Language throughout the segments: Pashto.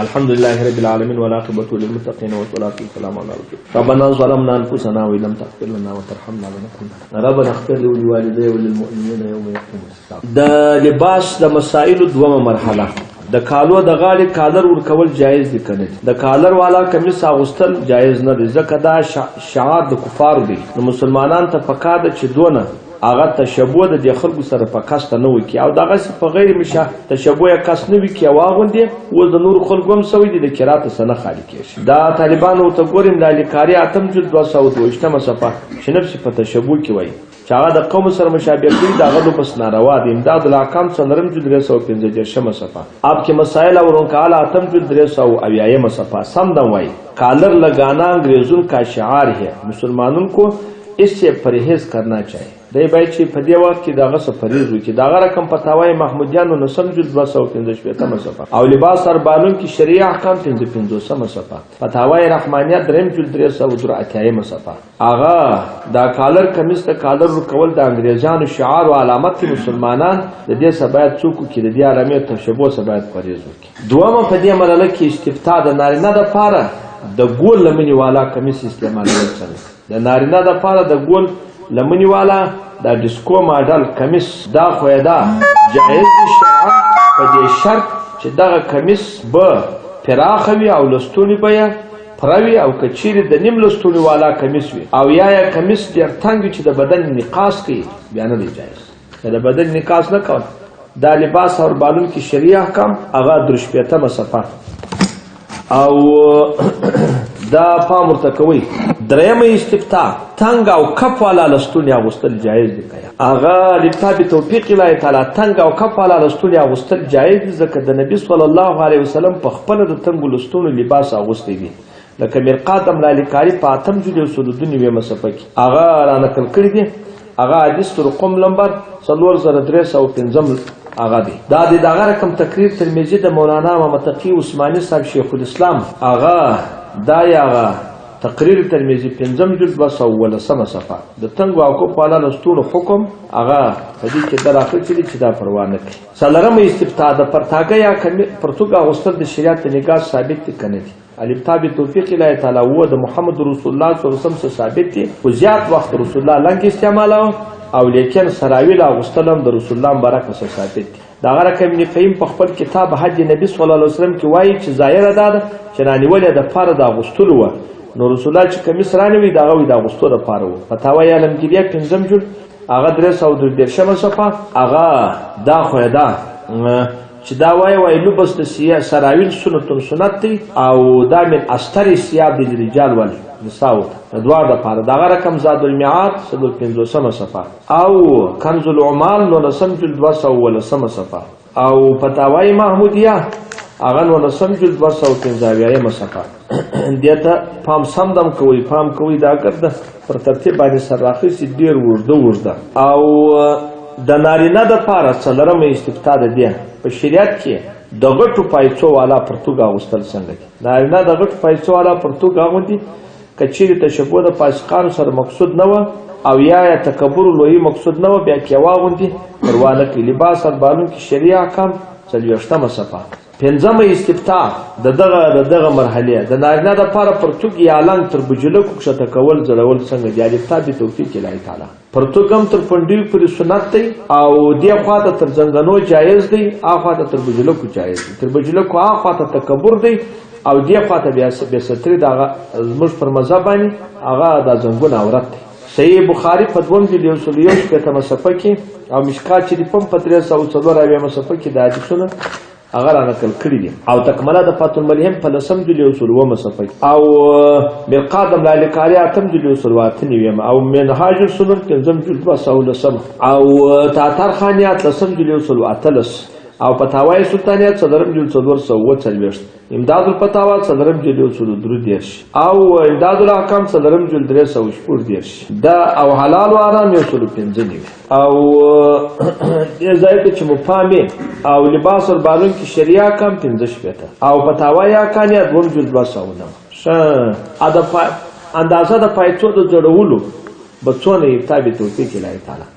الحمد لله رب العالمين والعاقبة للمتقين والصلاة والسلام على رسول ربنا ظلمنا أنفسنا وإن لم تغفر لنا وترحمنا لنكونن ربنا اغفر لي ولوالدي وللمؤمنين يوم يقوم الحساب. د لباس د مسائل دومره مرحله د کالو د غاړې کالر ورکول جایز دي کنه د کالر والا کمیس اغوستل جایز نه دي ځکه دا شعار د کفارو دي نو مسلمانان ته پکار ده چې دونه هغه تشبوه د خلکو سره په کاسته نه وکي او دغه په غیر مشه تشبوه کاس نه وکي واغوندي و د نور خلکو هم سوي دي د قرات سره خالي کیږي دا طالبانو ته ګورم د لیکاري اتم جلد 222 صفحه چې نفس په تشبوه کې وایي چې هغه د قوم سره مشابه دي دغه د پس ناروا دي امداد الاحکام څلورم جلد 315 صفحه آپ کے مسائل اور ان کا اعلی اتم جلد 300 صفحه سم دم وایي کالر لگانا انگریزوں کا شعار ہے مسلمانوں کو اس سے پرہیز کرنا چاہیے دی باید چې په دې وخت کې دغه سفریز وکړي دغه رقم فتاوی محمودیانو نسم جلد 215 صفحه او لباس اربانون کې شریعه احکام 55 صفحه فتاوی رحمانیه دریم جلد 383 صفحه هغه دا کالر کمیس ته کالر ورکول د انګریزانو شعار او علامت مسلمانان د دې سبایت څوک کې د دې علامه تشبوه سبایت پرهیز وکړي دومره په دې مرحله کې استفتاء د نارینه د پاره د ګول لمنی والا کمیس استعمالول څنګه د نارینه د پاره د ګول لمنی والا دا ډیسکو ماډل کمیس دا خویدا جایز شرعاً په دې شرط چې دغه کمیس به پراخوي او لستونی به پروي او کچيري د نیم لستونی والا کمیس وي او یا کمیس ډیر تنګ چې د بدن نقاص کوي بیا نه دی جایز د بدن نقاص نه کول دا لباس اور بالون کی شریعه احکام هغه درشپیته صفحه او دا پام ورته کوي درېمه استفتاء تنگ او کپ والا لستونی اغوستل جایز دي هغه لکتاب توفیق الله تعالی تنگ او کپ والا لستونی اغوستل جایز دي ځکه د نبی صلی الله علیه وسلم په خپل د تنگ لستونو لباس اغوستی دي لکه مرقات املالیکاری په اتم جلد سودونی و مصفه کې هغه را نقل کړی دي هغه حدیث رقم نمبر 4315 هغه دی دا د دغه رقم تقریر ترمذی د مولانا محمد تقی عثماني صاحب شیخ الاسلام هغه دا یغه تقریر ترمذی 5 جلد 218 صفحه د تنگ او کو پالا لستونو حکم هغه په دې کې دراخل چې دا پروا نه کوي څلورم استفتاء د پرتاګه یا پرتوګه غوستل د شریعت نگاه ثابت کړي الکتاب توفیق الله تعالی و د محمد رسول الله صلی الله علیه وسلم ثابت دي او زیات وخت رسول الله لنګ استعمال او لیکن سراویل اغوستلم د رسول الله برکه ثابت دي دا غره کوم ابن قیم په خپل کتاب حج نبی صلی الله علیه وسلم کې وایي چې ظاهر ده چې رانیول د فرض اغوستلو و نو رسول الله چې کمیس رانیوي دا غوي د اغوستلو لپاره و فتاوی علمگیریه 5 جلد هغه 313 صفحه هغه دا خو دا چې دا وایي لبس د سراویل سنت دی او دا من استر ثياب د رجال ول نساو دوار د پاره دغه رقم زاد المعاد 350 صفحه او کنز العمال نو نسم جلد 218 صفحه او فتاوی محمودیه هغه نو نسم جلد 215 صفحه دیته پام سمدم کوي دا ګرځه پر ترتیب باندې سره سي ډیر ورده او د نارینه د پاره څلورمه استفتاء ده دی په شریعت کې د غټو پایڅو والا پرتوګه غوستل څنګه دي نارینه د غټو پایڅو والا پرتوګه غوندي کچېری تشبوه د فاسقانو سره مقصود نه و او یا تکبر لوی مقصود نه و بیا کې واغوندي پروانه کې لباس اربانو کې شریعه احکام 40 صفحه پنځمه استفتاء دغه مرحله د نارینه د پاره پرتوګ یا لنګ تر بجلو کوښته کول زړول څنګه دی الکتاب توفیق الله تعالی پرتوګم تر پندوی پر سنت دی او دی خواته تر زنګنو جایز دی اخواته تر بجلو کو جایز دی تر بجلو کو اخواته تکبر دی او دی خواته بیا ستري دغه زموږ پر مذهب باندې هغه د زنګون عورت دی صحیح بخاری په 2 په صفحه کې او مشکات چې په 340 صفحه کې د حدیثونو هغه را نقل کړی دي او تکمله د فاتن ملهم په لسم جلی اصول و مصفی او بالقادم لالکاری اتم جلی اصول واتنی ویم او منهاج السنن کنزم جلد و سولسم او تاتار خانیات لسم جلی اصول واتلس او فتاوی سلطانیت صدرم جلد 440 امداد الفتاوا صدرم جلد اصول درو دیرش او امداد الاحکام صدرم جلد 314 دا او حلال و آرام اصول 15 او ځای چې مفاهمه او لباس اور بالون کی شریعه کم 15 او فتاوی اکانیت 2 جلد 209 اندازه د پایڅو د جوړولو بچونه تابع توفیق الله تعالی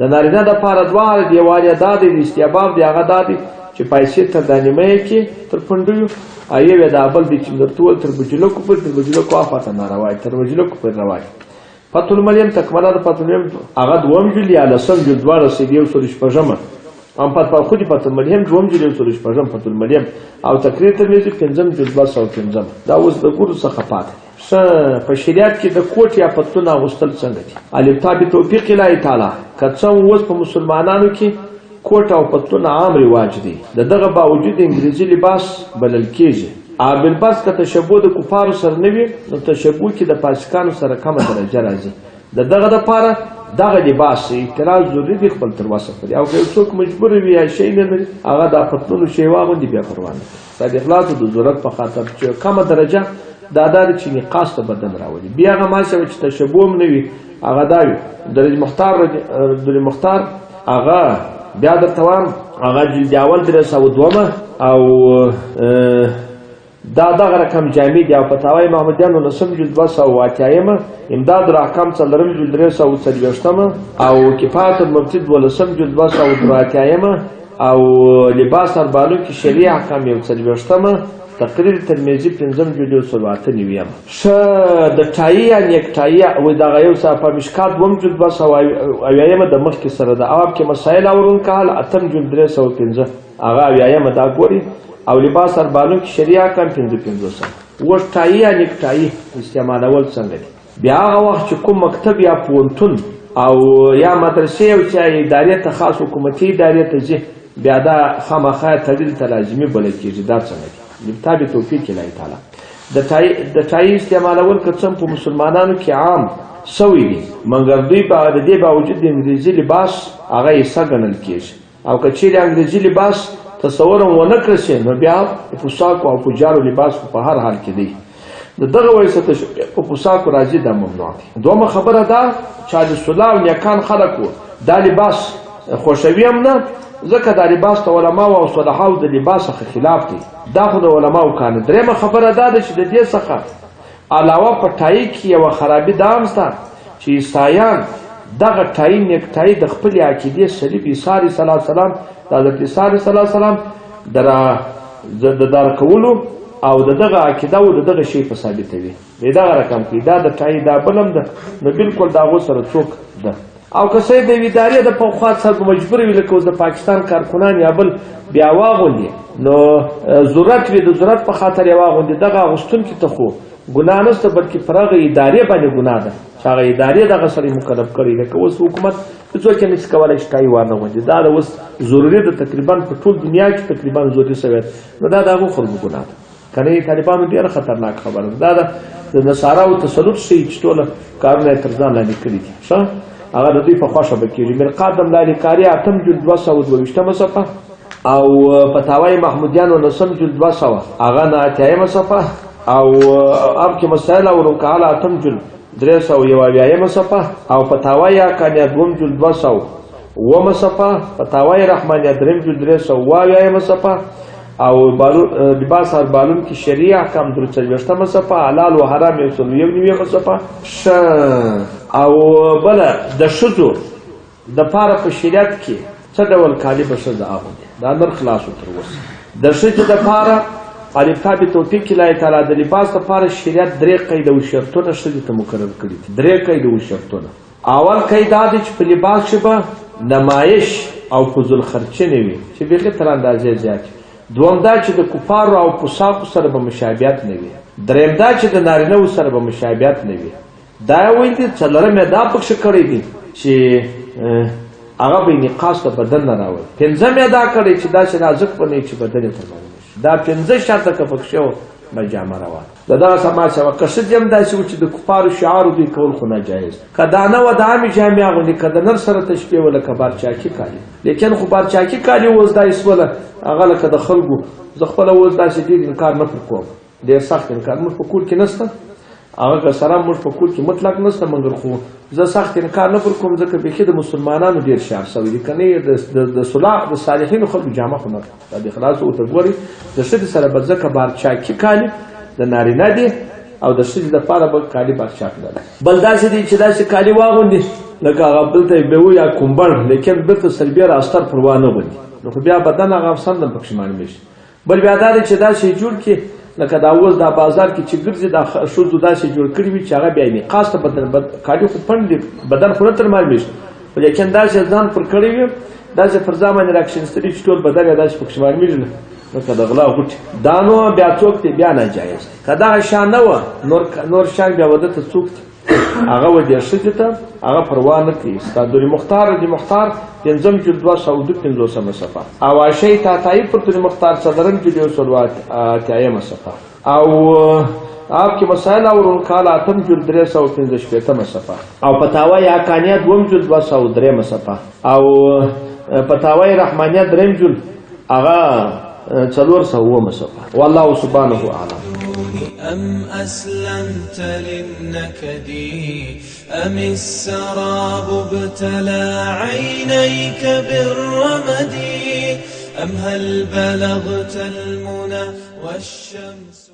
د نارینه د پاره دوار دیوالیا دادې د استیباب دی هغه دادې چې پیسې تر دانیمه کې تر پنډیو یو یې د بل دی چې درتول تر بجلکو پورې تر بجلکو اخواته ناروای تر بجلکو پورې روای فتح المریم تکمله د فتح المریم هغه دوم جل یا لسم جل دواړه سیدي یو سل شپږمه ام په خودي فتح المریم دوم جل یو سل شپږم فتح المریم او تقریر ترمذی پنځم جل 215 دا اوس د ګورو څخه پاتې په شریعت کې د کوټ یا پتون اغوستل څنګه دي الف تابع توفیق الله تعالی کڅو اوس په مسلمانانو کې کوټ او پتون عام رواج دي دغه باوجود انګریزي لباس بلل کېږي بالباس که تشبوه د کفارو سره نه وي نو تشبوه کې د فاسقانو سره کمه درجه راځي دغه دپاره دغه لباس اعتراض ضروري دی خپل تر وسه کړي او که یو څوک مجبور وي یا شی نه لري هغه د پتلونو شی واغوندي بیا پروا نه د اخلاص د ضرورت په خاطر چې کمه درجه دا د چې نقاص ته بدن راولي بیا هغه ما چې تشبوه هم نه وي هغه دا وي درج مختار هغه بیا درته وایم هغه جلد اول 302 او دغه رقم جامع دی او فتاوی محمدیانو نسم جلد 280 امداد الاحکام څلورم جلد 340 او کفایت المبتد ولسم جلد 280 او لباس اربالو کې شریع احکام یو 40 تقریر ترمذی پنځم جلد 389 د ټای یا نیکټای او دغه یو صفه مشکات دوم جلد 280 د مخ کې سره د اواب کې مسائل اورون کال اتم جلد 315 هغه اویایم دا ګوري او لباس اربالو کې شریعه کم 55 و ټای یا نیکټای استعمالول څنګه دي بیا هغه وخت چې کوم مکتب یا پونتون او یا مدرسې او چې ادارې ته خاص حکومتي ادارې ته ځي بیا دا خامخا تدریل ته لازمي بلل کېږي دا څنګه دي تابع توفیق الله تعالی د ټای استعمالول کڅم په مسلمانانو کې عام سوی دي مګر دوی په دې باوجود د انګریزي لباس هغه یې سګنل کېږي او که چیرې انګریزي لباس تصور ونه کړی نو بیا پوساک او پجارو لباس په هر حال کې دی دغه وایسته په پوساک راځي د ممنوع دي دومره خبره ده چې د صلاح او نیکان خلکو دا لباس خوشوي هم نه ځکه دا لباس د علما او صلاحو د لباس څخه خلاف دی دا خو د علماو کار درېمه خبره ده چې د دې څخه علاوه په ټای کې یو خرابي دام سته چې عیسایان دغه ټای نیکټای د خپل عقیدې صلیب عیسی علیه السلام د حضرت عیسی علیه السلام د دار کولو او دغه عقیده او دغه شی په ثابتوي دغه رقم کې دا د ټای دا بلم ده نو بالکل دا غو سره څوک ده او که سید د ادارې د پوخات سره مجبور وي لکه د پاکستان کارکونان یا بل بیا واغوندي نو ضرورت وي د ضرورت په خاطر یې واغوندي دغه اغوستون کې ته خو ګناه نشته بلکې پر هغه ادارې باندې ګناه ده چې هغه ادارې دغه سړی مکلف کړی لکه اوس حکومت څوک یې نشي کولی چې ټای وانغوندي دا د اوس ضروري ده تقریبا په ټول دنیا کې تقریبا ضروري شوی نو دا د هغو خلکو ګناه ده کنه طالبانو ډېره خطرناک خبره ده دا د نصاراو تسلط شي چې ټوله کارونه یې تر ځان لاندې کړي دي ښه هغه د دوی په خوښه به کېږي مرقات د ملالي کاري اتم جلد 222 صفحه او فتاوی محمودیانو نسم جلد 200 هغه نه اتیایم صفحه او اب کې مسائل او رکعه اتم جلد 301 صفحه او فتاوی کانیا دوم جلد 200 وم صفحه فتاوی رحمانیه دریم جلد 301 صفحه او لباس اربالون کی شریعه احکام 340 صفحه حلال و حرام 191 صفحه او بل د شذو د پاره په شریعت کې څه ډول کالی به شذ اغوندي دا نر خلاصو تر اوسه د شذو د پاره الف ثابت توفیق الله تعالی د لباس د پاره شریعت درې قید او شرطونه شذ ته مقرر کړی دي درې قید او شرطونه اول قید دا چې په لباس شبه نمایش او فضول خرچه نه وي چې بلکې تر اندازې زیات دوم دا چې د کفارو او پوساکو سره به مشابهت نه وي دریم دا چې د نارینه‌و سره به مشابهت نه وي دا وایي چې څلورم دا پکښ کړی دي چې هغه به نقاص ته بدن نه راوړي پنځم دا کړی چې دا چې نازک بنئ چې بدن ته راوړي دا پنځه شرطه که پکښ یو مجامه روان دغه سماج او قصد یم داسې و چې د کفارو شعار دوی کول خو ناجایز که دانه و د عامې جامې اغوندي که د نر سره تشبیه وله که بارچاکي کالي لیکن خو بارچاکي کالي اوس دا اسوله هغه لکه د خلکو زه خپله اوس داسې ډېر انکار نه پر کوم ډېر سخت انکار موږ په کور کې نشته هغه که سره موږ په کور کې مطلق نشته مګر خو زه سخت انکار نه پر کوم ځکه بیخي د مسلمانانو ډېر شعار شوی دي که نه د صلاح د صالحینو خلکو جامه خو نه ده د اخلاص ورته ګوري د ښځې سره به ځکه بارچاکي کالي د نارینه دي او د ښځې دپاره به کالي بادشاه کړل بل داسې دي چې داسې کالي واغوندي لکه هغه بل ته به وي یا کومبړ لیکن بېرته سربیره استر پر وانه غوندي نو خو بیا بدن هغه افسند هم پکې معلومې شي. بل بیا دا دی چې دا شی جوړ کړي لکه دا اوس دا بازار کې چې ګرځي دا ښځو داسې جوړ کړي وي چې هغه بیا انعکاس ته بدن کالي خو پنډ دي بدن خو نه تر معلومې شي خو لیکن داسې ځان پر کړی وي داسې پر ځان باندې راکښېنستلي چې ټول بدن یې داسې پکې معلومېږي لکه د غلا غوټې دا نو بیا څوک دی بیا ناجایز دی. که دغه شان نه وه نور شان بیا واده ته څوک دی هغه و دې ښځې ته هغه پروا نه کوي. ستا د مختار پنځم جلد 252 صفحه او عایشې تاتایي پر د مختار صدرم جلد 183 صفحه او आपके मसाइल और उनका आतम जुल्द 315 صفحه او فتاوا یا کانیه دوم جلد 203 صفحه او فتاوا رحمانیه دریم جلد هغه 407 صفحه والله سبحانه اعلم. أم أسلمت للنكد أم السراب ابتلى عينيك بالرمد أم هل بلغت المنى والشمس